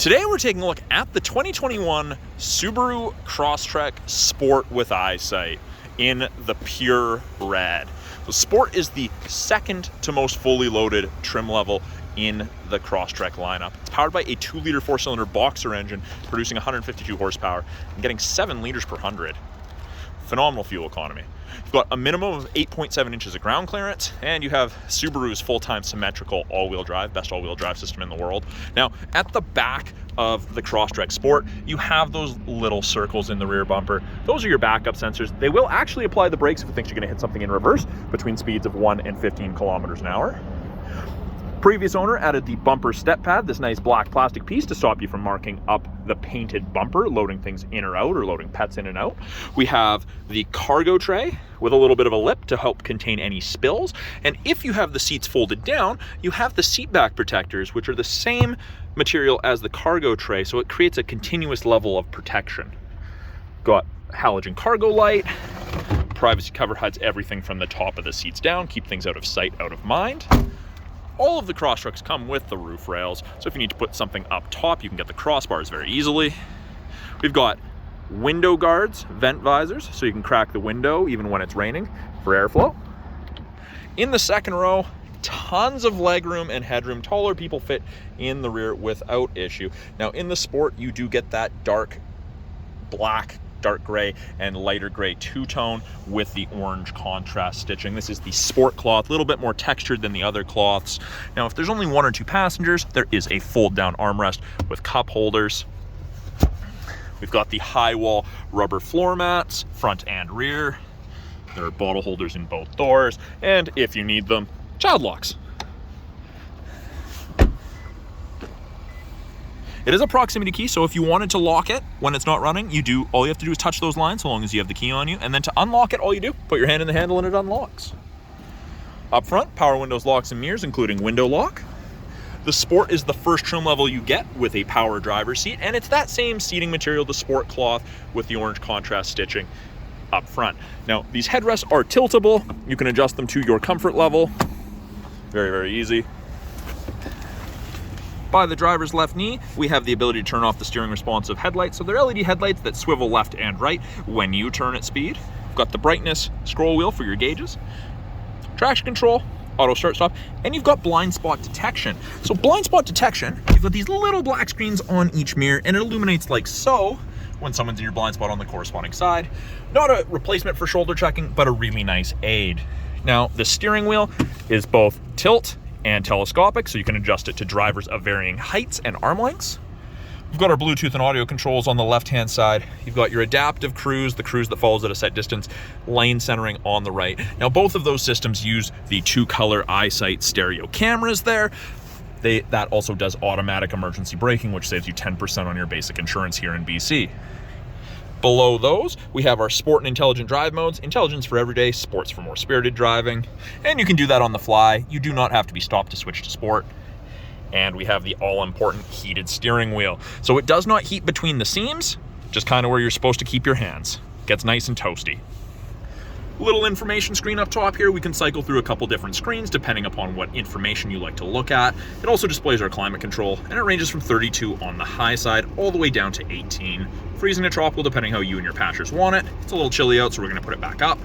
Today we're taking a look at the 2021 Subaru Crosstrek Sport with eyesight in the pure red. So Sport is the second to most fully loaded trim level in the Crosstrek lineup. It's powered by a 2-liter 4-cylinder boxer engine producing 152 horsepower and getting 7 liters per 100. Phenomenal fuel economy. You've got a minimum of 8.7 inches of ground clearance, and you have Subaru's full-time symmetrical all-wheel drive, best all-wheel drive system in the world. Now, at the back of the Crosstrek Sport, you have those little circles in the rear bumper. Those are your backup sensors. They will actually apply the brakes if it thinks you're going to hit something in reverse between speeds of 1 and 15 kilometers an hour. Previous owner added the bumper step pad, this nice black plastic piece to stop you from marking up the painted bumper, loading things in or out, or loading pets in and out. We have the cargo tray with a little bit of a lip to help contain any spills. And if you have the seats folded down, you have the seat back protectors, which are the same material as the cargo tray, so it creates a continuous level of protection. Got halogen cargo light, privacy cover hides everything from the top of the seats down, keep things out of sight, out of mind. All of the Crosstreks come with the roof rails, so if you need to put something up top, you can get the crossbars very easily. We've got window guards, vent visors, so you can crack the window even when it's raining for airflow. In the second row, tons of legroom and headroom. Taller people fit in the rear without issue. Now in the Sport, you do get that dark black, dark gray and lighter gray two-tone with the orange contrast stitching. This is the Sport cloth, a little bit more textured than the other cloths. Now, if there's only 1 or 2 passengers, there is a fold-down armrest with cup holders. We've got the high wall rubber floor mats, front and rear. There are bottle holders in both doors, and if you need them, child locks. It is a proximity key, so if you wanted to lock it when it's not running, all you have to do is touch those lines so long as you have the key on you, and then to unlock it, all you do, put your hand in the handle and it unlocks. Up front, power windows, locks, and mirrors, including window lock. The Sport is the first trim level you get with a power driver's seat, and it's that same seating material, the Sport cloth with the orange contrast stitching up front. Now, these headrests are tiltable. You can adjust them to your comfort level. Very, very easy. By the driver's left knee, we have the ability to turn off the steering responsive headlights. So they're LED headlights that swivel left and right when you turn at speed. We've got the brightness scroll wheel for your gauges, traction control, auto start stop, and you've got blind spot detection. So blind spot detection, you've got these little black screens on each mirror, and it illuminates like so when someone's in your blind spot on the corresponding side. Not a replacement for shoulder checking, but a really nice aid. Now, the steering wheel is both tilt and telescopic, so you can adjust it to drivers of varying heights and arm lengths. We've got our Bluetooth and audio controls on the left-hand side. You've got your adaptive cruise, the cruise that follows at a set distance, lane centering on the right. Now, both of those systems use the 2-color eyesight stereo cameras there. That also does automatic emergency braking, which saves you 10% on your basic insurance here in BC. Below those, we have our Sport and Intelligent drive modes. Intelligence for everyday, Sports for more spirited driving. And you can do that on the fly. You do not have to be stopped to switch to Sport. And we have the all-important heated steering wheel. So it does not heat between the seams, just kind of where you're supposed to keep your hands. Gets nice and toasty. Little information screen up top here. We can cycle through a couple different screens depending upon what information you like to look at. It also displays our climate control, and it ranges from 32 on the high side all the way down to 18. Freezing to tropical depending how you and your passengers want it. It's a little chilly out, so we're going to put it back up.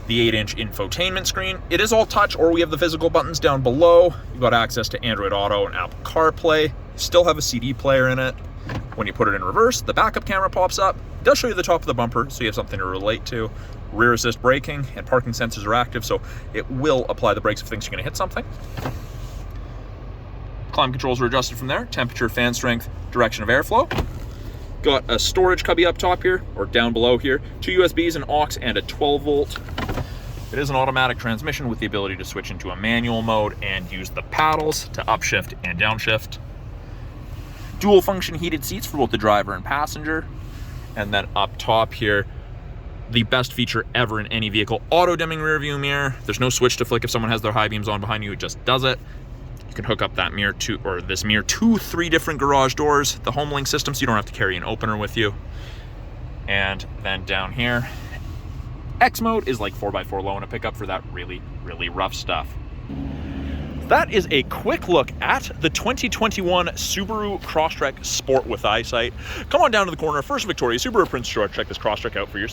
The 8-inch infotainment screen. It is all touch, or we have the physical buttons down below. You've got access to Android Auto and Apple CarPlay. Still have a CD player in it. When you put it in reverse, the backup camera pops up. It does show you the top of the bumper, so you have something to relate to. Rear assist braking and parking sensors are active, so it will apply the brakes if it thinks you're going to hit something. Climate controls are adjusted from there. Temperature, fan strength, direction of airflow. Got a storage cubby up top here, or down below here. 2 USBs, an aux, and a 12-volt. It is an automatic transmission with the ability to switch into a manual mode and use the paddles to upshift and downshift. Dual function heated seats for both the driver and passenger. And then up top here, the best feature ever in any vehicle, auto dimming rear view mirror. There's no switch to flick if someone has their high beams on behind you, it just does it. You can hook up that mirror to 3 different garage doors, the home link system, so you don't have to carry an opener with you. And then down here, X mode is like 4x4 low in a pickup for that really, really rough stuff. that is a quick look at the 2021 Subaru Crosstrek Sport with eyesight. Come on down to the corner, First Victoria, Subaru of Prince George. Check this Crosstrek out for yourself.